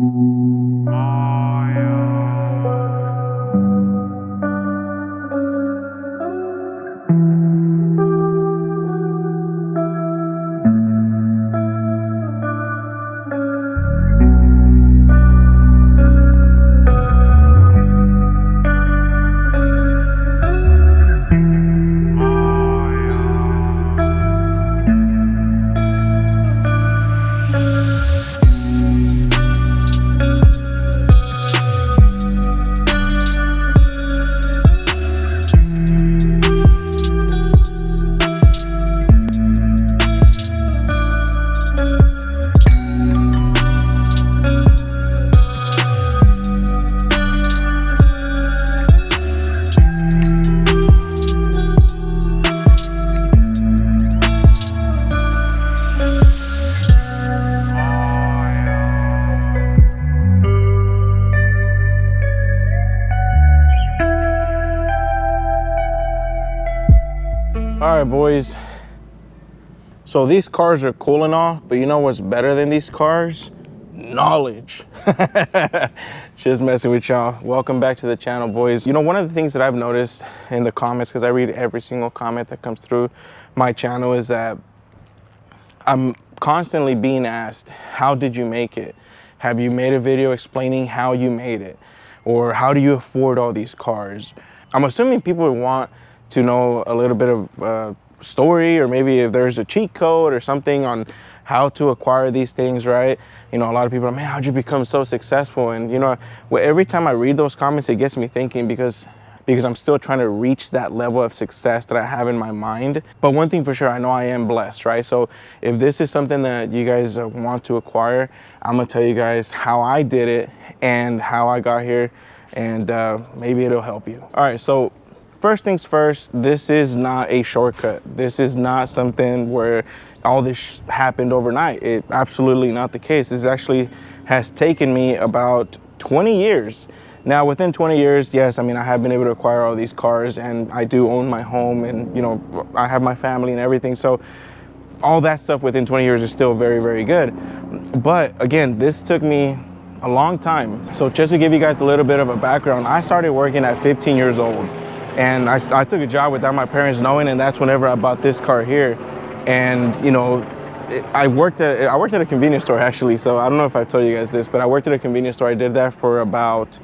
All right, boys. So these cars are cool and all, but you know what's better than these cars? Knowledge. Just messing with y'all. Welcome back to the channel, boys. You know, one of the things that I've noticed in the comments, because I read every single comment that comes through my channel, is that I'm constantly being asked, how did you make it? Have you made a video explaining how you made it? Or how do you afford all these cars? I'm assuming people would want to know a little bit of story, or maybe if there's a cheat code or something on how to acquire these things, right? You know, a lot of people are, man, how'd you become so successful? And you know, every time I read those comments, it gets me thinking, because I'm still trying to reach that level of success that I have in my mind. But one thing for sure, I know I am blessed, right? So if this is something that you guys want to acquire, I'm gonna tell you guys how I did it and how I got here, and maybe it'll help you. All right, so first things first, this is not a shortcut. This is not something where all this happened overnight. It absolutely not the case. This actually has taken me about 20 years. Now, within 20 years, yes, I mean, I have been able to acquire all these cars, and I do own my home, and you know, I have my family and everything. So all that stuff within 20 years is still very, very good. But again, this took me a long time. So just to give you guys a little bit of a background, I started working at 15 years old. And I took a job without my parents knowing, and that's whenever I bought this car here. And you know, I worked at a convenience store, actually. So I don't know if I told you guys this, but I worked at a convenience store. I did that for about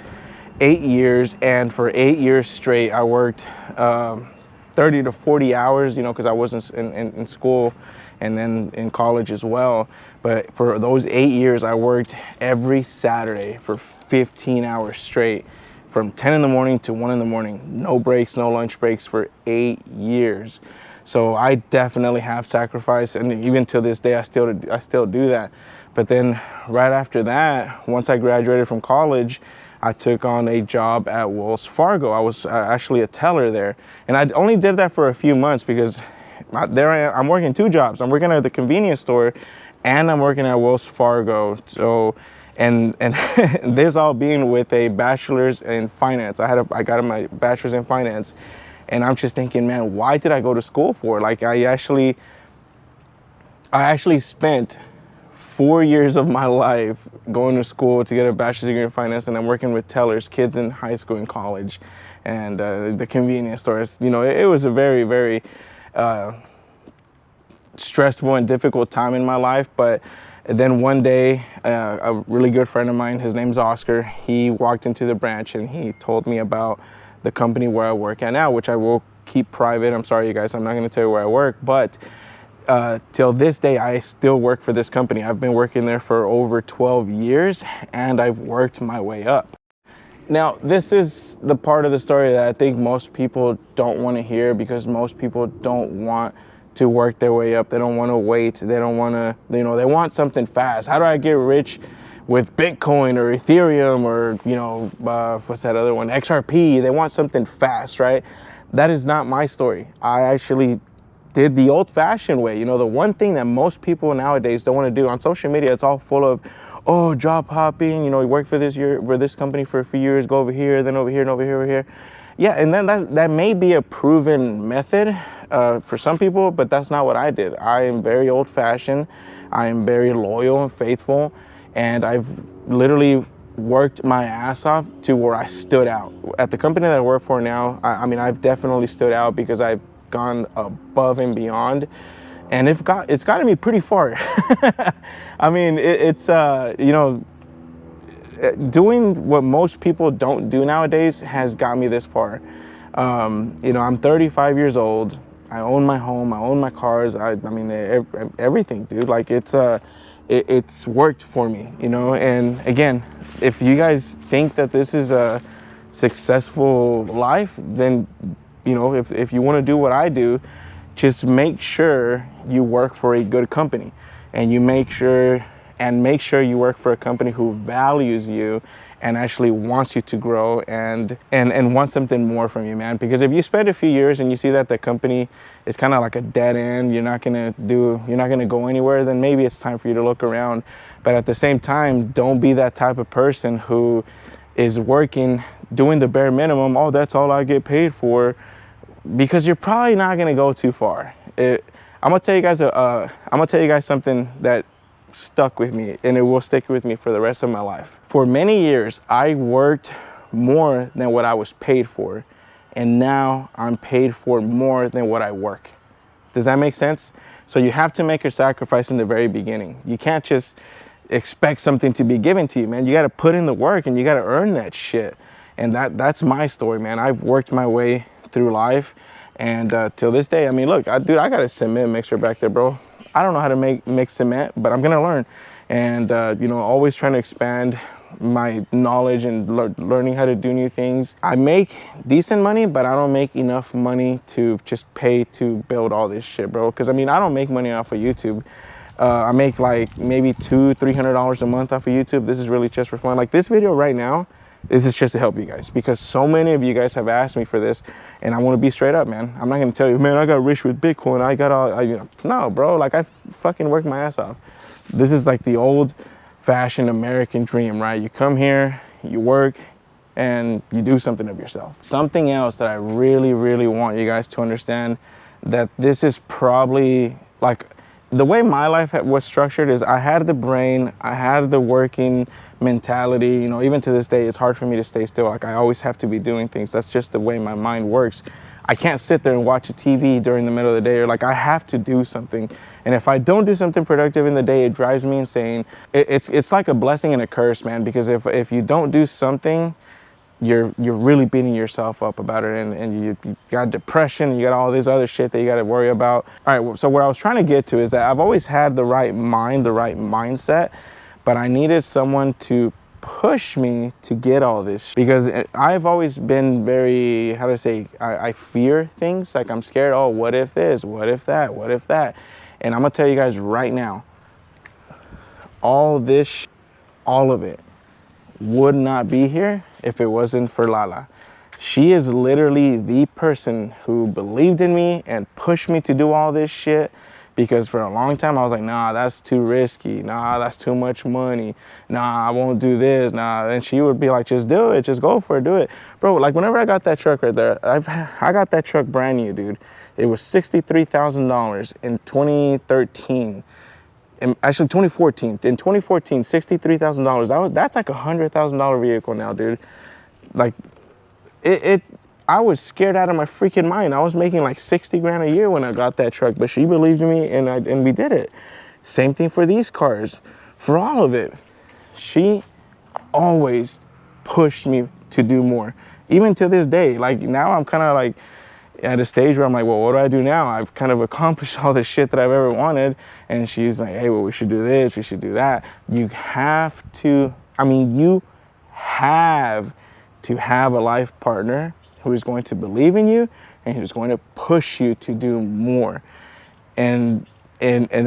8 years, and for 8 years straight, I worked 30 to 40 hours, you know, because I was in school and then in college as well. But for those 8 years, I worked every Saturday for 15 hours straight, from 10 in the morning to 1 in the morning. No breaks, no lunch breaks for 8 years. So I definitely have sacrificed, and even to this day, I still do that. But then right after that, once I graduated from college, I took on a job at Wells Fargo. I was actually a teller there. And I only did that for a few months, because I'm working 2 jobs. I'm working at the convenience store, and I'm working at Wells Fargo. So, and this all being with a bachelor's in finance. I got my bachelor's in finance, and I'm just thinking, man, why did I go to school for? Like, I actually spent 4 years of my life going to school to get a bachelor's degree in finance, and I'm working with tellers, kids in high school and college, and the convenience stores. You know, it was a very, very stressful and difficult time in my life. But then one day, a really good friend of mine, his name's Oscar, he walked into the branch and he told me about the company where I work at now, which I will keep private. I'm sorry, you guys, I'm not going to tell you where I work, but till this day, I still work for this company. I've been working there for over 12 years, and I've worked my way up. Now, this is the part of the story that I think most people don't want to hear, because most people don't want to work their way up. They don't want to wait. They don't want to, you know, they want something fast. How do I get rich with Bitcoin or Ethereum or, you know, what's that other one? XRP. They want something fast, right? That is not my story. I actually did the old-fashioned way. You know, the one thing that most people nowadays don't want to do on social media, it's all full of, oh, job hopping, you know, you work for this company for a few years, go over here, then over here, and over here, over here. Yeah, and then that may be a proven method for some people, but that's not what I did. I am very old-fashioned. I am very loyal and faithful, and I've literally worked my ass off to where I stood out. At the company that I work for now, I mean, I've definitely stood out because I've gone above and beyond, and it's gotten me pretty far. I mean, it's you know, doing what most people don't do nowadays has got me this far. You know, I'm 35 years old. I own my home. I own my cars. I mean, everything, dude. Like it's worked for me, you know. And again, if you guys think that this is a successful life, then, you know, if you want to do what I do, just make sure you work for a good company, and make sure you work for a company who values you and actually wants you to grow and wants something more from you, man. Because if you spend a few years and you see that the company is kind of like a dead end, you're not gonna go anywhere, then maybe it's time for you to look around. But at the same time, don't be that type of person who is working, doing the bare minimum. Oh, that's all I get paid for, because you're probably not gonna go too far. I'm gonna tell you guys something that stuck with me, and it will stick with me for the rest of my life. For many years, I worked more than what I was paid for, and now I'm paid for more than what I work. Does that make sense? So you have to make a sacrifice in the very beginning. You can't just expect something to be given to you, man. You got to put in the work, and you got to earn that shit. And that's my story, man. I've worked my way through life, and till this day, I mean, look, dude, I got a cement mixer back there, bro. I don't know how to mix cement, but I'm gonna learn. And you know, always trying to expand my knowledge and learning how to do new things. I make decent money, but I don't make enough money to just pay to build all this shit, bro. Because I mean, I don't make money off of YouTube. I make like maybe $200-300 a month off of YouTube. This is really just for fun. Like this video right now, this is just to help you guys, because so many of you guys have asked me for this, and I want to be straight up, man. I'm not going to tell you, man, I got rich with Bitcoin. I got all, you know, no, bro. Like I fucking worked my ass off. This is like the old-fashioned American dream, right? You come here, you work, and you do something of yourself. Something else that I really, really want you guys to understand, that this is probably like the way my life was structured is I had the brain, I had the working mentality, you know. Even to this day, it's hard for me to stay still. Like I always have to be doing things. That's just the way my mind works. I can't sit there and watch a TV during the middle of the day, or like I have to do something. And if I don't do something productive in the day, it drives me insane. It's like a blessing and a curse, man, because if you don't do something, you're really beating yourself up about it, and you got depression, and you got all this other shit that you got to worry about. All right, so what I was trying to get to is that I've always had the right mind, the right mindset, but I needed someone to push me to get all this, because I've always been very, how to say, I fear things. Like I'm scared, oh, what if this, what if that, what if that? And I'm gonna tell you guys right now, all of it would not be here if it wasn't for Lala. She is literally the person who believed in me and pushed me to do all this shit, because for a long time I was like, nah, that's too risky. Nah, that's too much money. Nah, I won't do this. Nah, and she would be like, just do it, just go for it, do it. Bro, like whenever I got that truck right there, I got that truck brand new, dude. It was $63,000 in 2013. Actually 2014. In 2014, $63,000. That's like $100,000 vehicle now, dude. Like I was scared out of my freaking mind. I was making like 60 grand a year when I got that truck, but she believed in me, and we did it. Same thing for these cars. For all of it, she always pushed me to do more. Even to this day, like now I'm kind of like at a stage where I'm like, well, what do I do now? I've kind of accomplished all this shit that I've ever wanted. And she's like, hey, well, we should do this, we should do that. You have to have a life partner who is going to believe in you and who's going to push you to do more. And I'm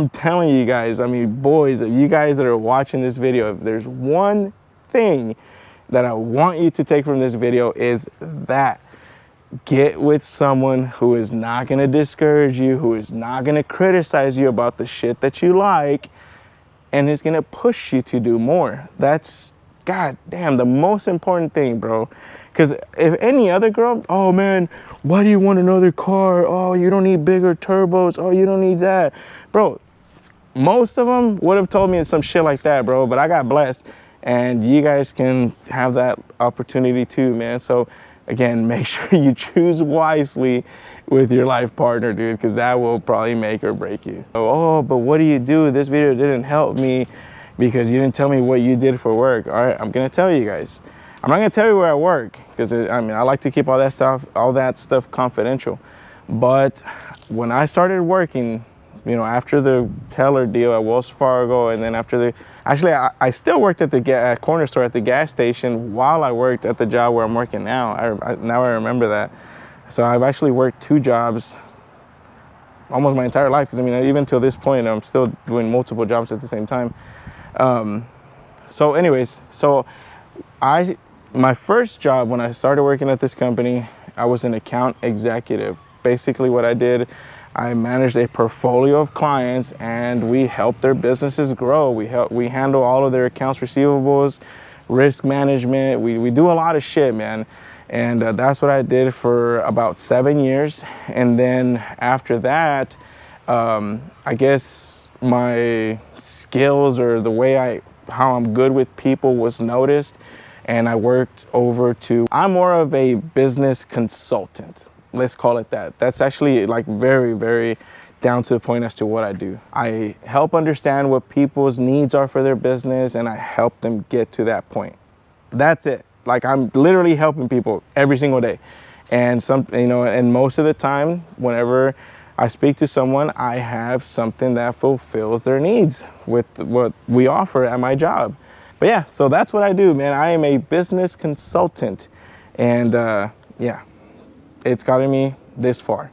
telling you guys, I mean, boys, you guys that are watching this video, if there's one thing that I want you to take from this video, is that get with someone who is not going to discourage you, who is not going to criticize you about the shit that you like, and is going to push you to do more. That's, god damn, the most important thing, bro. Because if any other girl, oh man, why do you want another car? Oh, you don't need bigger turbos. Oh, you don't need that. Bro, Most of them would have told me some shit like that, bro, but I got blessed, and you guys can have that opportunity too, man. So again, make sure you choose wisely with your life partner, dude, because that will probably make or break you. Oh, but what do you do? This video didn't help me because you didn't tell me what you did for work. All right, I'm gonna tell you guys. I'm not gonna tell you where I work because I mean, I like to keep all that stuff confidential. But when I started working, you know, after the teller deal at Wells Fargo, and then after actually I still worked at the corner store at the gas station while I worked at the job where I'm working now. Now I remember that. So I've actually worked 2 jobs almost my entire life, because I mean, even till this point, I'm still doing multiple jobs at the same time. So anyways, my first job when I started working at this company, I was an account executive. Basically what I did, I managed a portfolio of clients, and we helped their businesses grow. We handle all of their accounts receivables, risk management. We do a lot of shit, man. And that's what I did for about 7 years. And then after that, I guess my skills, or the way how I'm good with people, was noticed. And I worked over to, I'm more of a business consultant. Let's call it that. That's actually like very, very down to the point as to what I do. I help understand what people's needs are for their business, and I help them get to that point. That's it. Like, I'm literally helping people every single day. And and most of the time, whenever I speak to someone, I have something that fulfills their needs with what we offer at my job. But yeah, so that's what I do, man. I am a business consultant, and yeah, it's gotten me this far.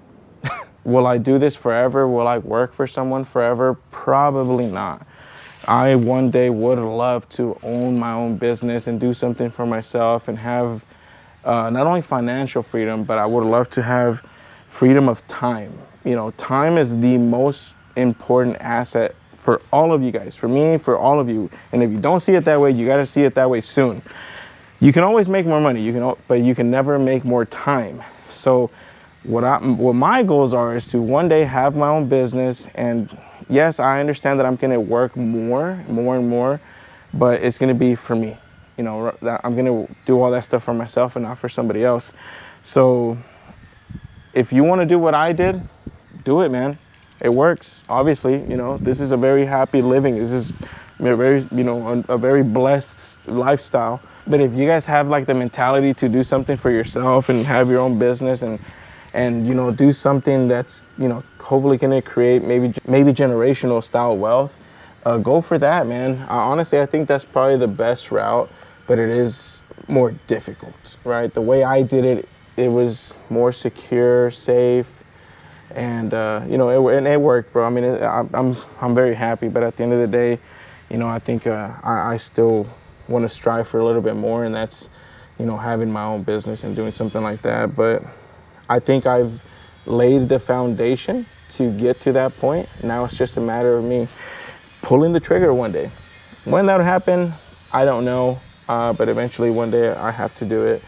Will I do this forever? Will I work for someone forever? Probably not. I one day would love to own my own business and do something for myself, and have not only financial freedom, but I would love to have freedom of time. You know, time is the most important asset for all of you guys, for me, for all of you. And if you don't see it that way, you got to see it that way soon. You can always make more money, but you can never make more time. So what my goals are is to one day have my own business. And yes, I understand that I'm going to work more and more, but it's going to be for me. You know, that I'm going to do all that stuff for myself and not for somebody else. So if you want to do what I did, do it, man. It works. Obviously, you know, this is a very happy living. This is a very, a very blessed lifestyle. But if you guys have like the mentality to do something for yourself and have your own business, and do something that's, hopefully going to create maybe generational style wealth, go for that, man. Honestly, I think that's probably the best route, but it is more difficult, right? The way I did it, it was more secure, safe, and it worked, bro. I mean, I'm very happy, but at the end of the day, I think I still want to strive for a little bit more, and that's, having my own business and doing something like that. But I think I've laid the foundation to get to that point. Now it's just a matter of me pulling the trigger one day. When that'll happen, I don't know, but eventually one day I have to do it.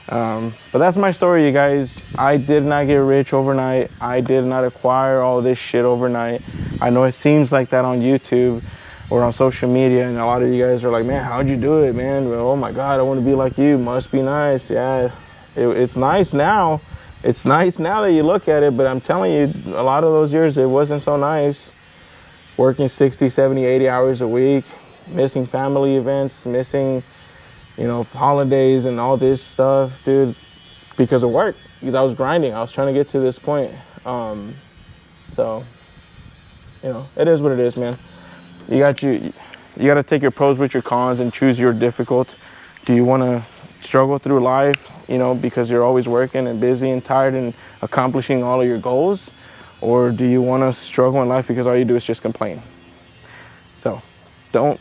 But that's my story, you guys. I did not get rich overnight. I did not acquire all this shit overnight. I know it seems like that on YouTube or on social media, and a lot of you guys are like, man, how'd you do it, man? Well, oh my God, I want to be like you. Must be nice. Yeah, it's nice now. It's nice now that you look at it, but I'm telling you, a lot of those years, it wasn't so nice. Working 60, 70, 80 hours a week, missing family events, missing, holidays and all this stuff, dude, because of work, because I was grinding. I was trying to get to this point. So, it is what it is, man. You got to take your pros with your cons and choose your difficult. Do you want to struggle through life, because you're always working and busy and tired and accomplishing all of your goals? Or do you want to struggle in life because all you do is just complain? So don't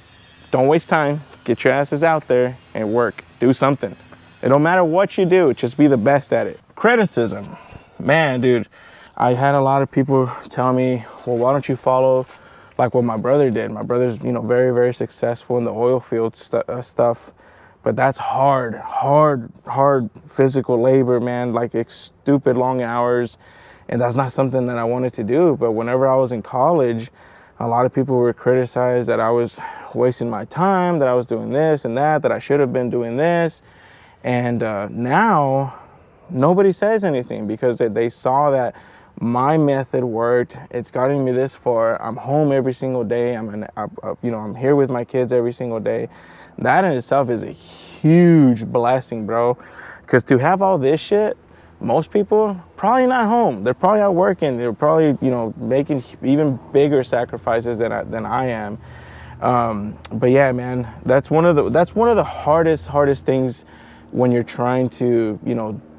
waste time. Get your asses out there and work. Do something. It don't matter what you do. Just be the best at it. Criticism. Man, dude, I had a lot of people tell me, well, why don't you follow like what my brother did? My brother's, very, very successful in the oil field stuff. But that's hard physical labor, man, like stupid long hours. And that's not something that I wanted to do. But whenever I was in college, A lot of people were criticized that I was wasting my time, that I was doing this and that I should have been doing this. And now nobody says anything because they saw that my method worked. It's gotten me this far. I'm home every single day. I'm here with my kids every single day. That in itself is a huge blessing, bro. Because to have all this shit, most people probably not home. They're probably out working. They're probably, making even bigger sacrifices than I am. But yeah, man, that's one of the hardest things when you're trying to,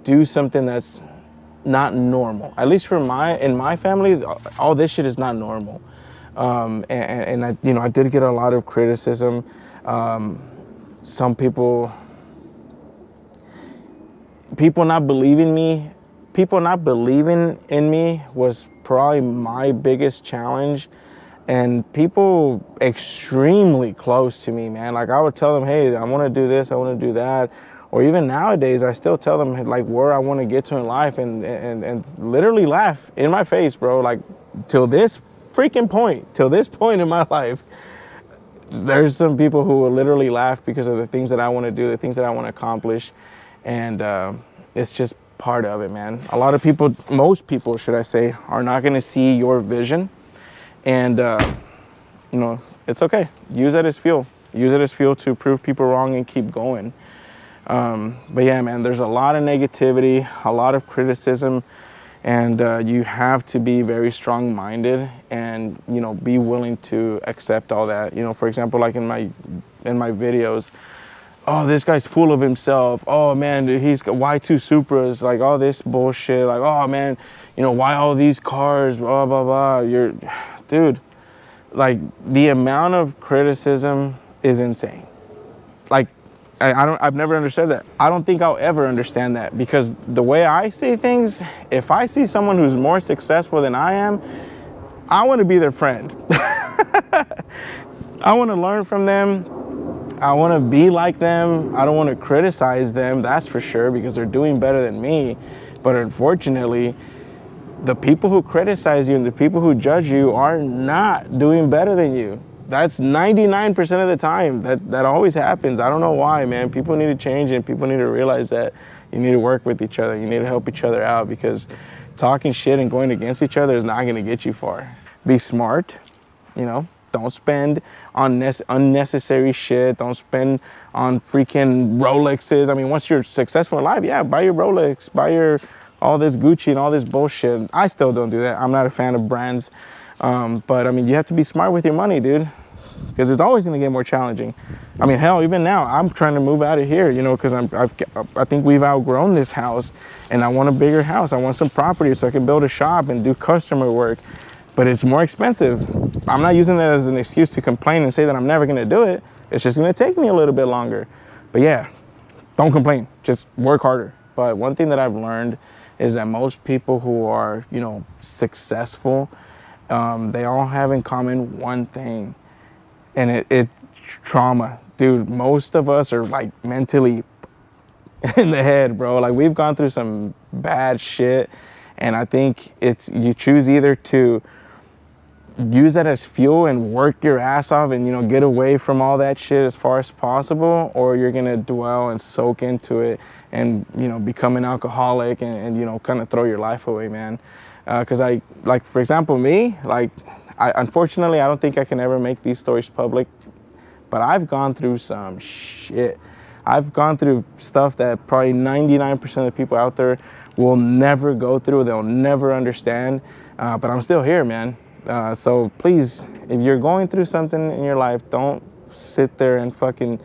do something that's not normal. At least in my family, all this shit is not normal. And I did get a lot of criticism. Some people not believing in me was probably my biggest challenge. And people extremely close to me, man. Like I would tell them, hey, I want to do this, I want to do that. Or even nowadays, I still tell them like where I want to get to in life and literally laugh in my face, bro. Like till this point in my life, there's some people who will literally laugh because of the things that I want to do, the things that I want to accomplish. And it's just part of it, man. A lot of people, most people, should I say, are not going to see your vision. And, it's okay. Use it as fuel. Use it as fuel to prove people wrong and keep going. But yeah, man, there's a lot of negativity, a lot of criticism, and you have to be very strong-minded and, be willing to accept all that. For example, like in my videos, oh, this guy's full of himself. Oh man, dude, he's got Y2 Supras, like all this bullshit. Like, oh man, why all these cars, blah, blah, blah. Dude, like the amount of criticism is insane. Like, I've never understood that. I don't think I'll ever understand that because the way I see things, if I see someone who's more successful than I am, I want to be their friend. I want to learn from them. I want to be like them. I don't want to criticize them, that's for sure, because they're doing better than me. But unfortunately, the people who criticize you and the people who judge you are not doing better than you. That's 99% of the time. That always happens. I don't know why, man. People need to change and people need to realize that you need to work with each other. You need to help each other out because talking shit and going against each other is not going to get you far. Be smart, Don't spend on unnecessary shit. Don't spend on freaking Rolexes. I mean, once you're successful in life, yeah, buy your Rolex, buy all this Gucci and all this bullshit. I still don't do that. I'm not a fan of brands. But I mean, you have to be smart with your money, dude, because it's always going to get more challenging. I mean, hell, even now, I'm trying to move out of here, because I think we've outgrown this house and I want a bigger house. I want some property so I can build a shop and do customer work. But it's more expensive. I'm not using that as an excuse to complain and say that I'm never gonna do it. It's just gonna take me a little bit longer. But yeah, don't complain, just work harder. But one thing that I've learned is that most people who are, successful, they all have in common one thing, and it's trauma. Dude, most of us are like mentally in the head, bro. Like we've gone through some bad shit, and I think you choose either to use that as fuel and work your ass off and get away from all that shit as far as possible, or you're gonna dwell and soak into it and become an alcoholic and kind of throw your life away, man. Because for example, me, unfortunately I don't think I can ever make these stories public, but I've gone through some shit. I've gone through stuff that probably 99% of the people out there will never go through, they'll never understand, but I'm still here, man. So please, if you're going through something in your life, don't sit there and fucking,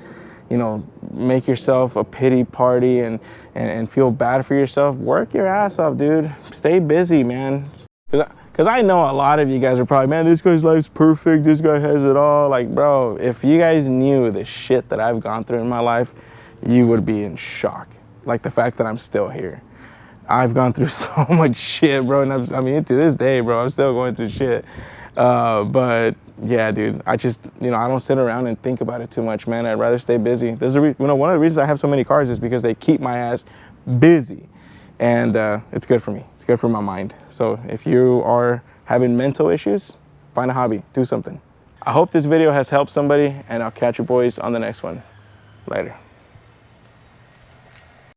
make yourself a pity party and feel bad for yourself. Work your ass off, dude. Stay busy, man. Because I know a lot of you guys are probably, man, this guy's life's perfect. This guy has it all. Like, bro, if you guys knew the shit that I've gone through in my life, you would be in shock. Like the fact that I'm still here. I've gone through so much shit, bro, and to this day, bro, I'm still going through shit. But yeah, dude, I just, I don't sit around and think about it too much, man. I'd rather stay busy. There's one of the reasons I have so many cars is because they keep my ass busy, and it's good for me. It's good for my mind. So if you are having mental issues, Find a hobby, do something. I hope this video has helped somebody, and I'll catch you boys on the next one. Later.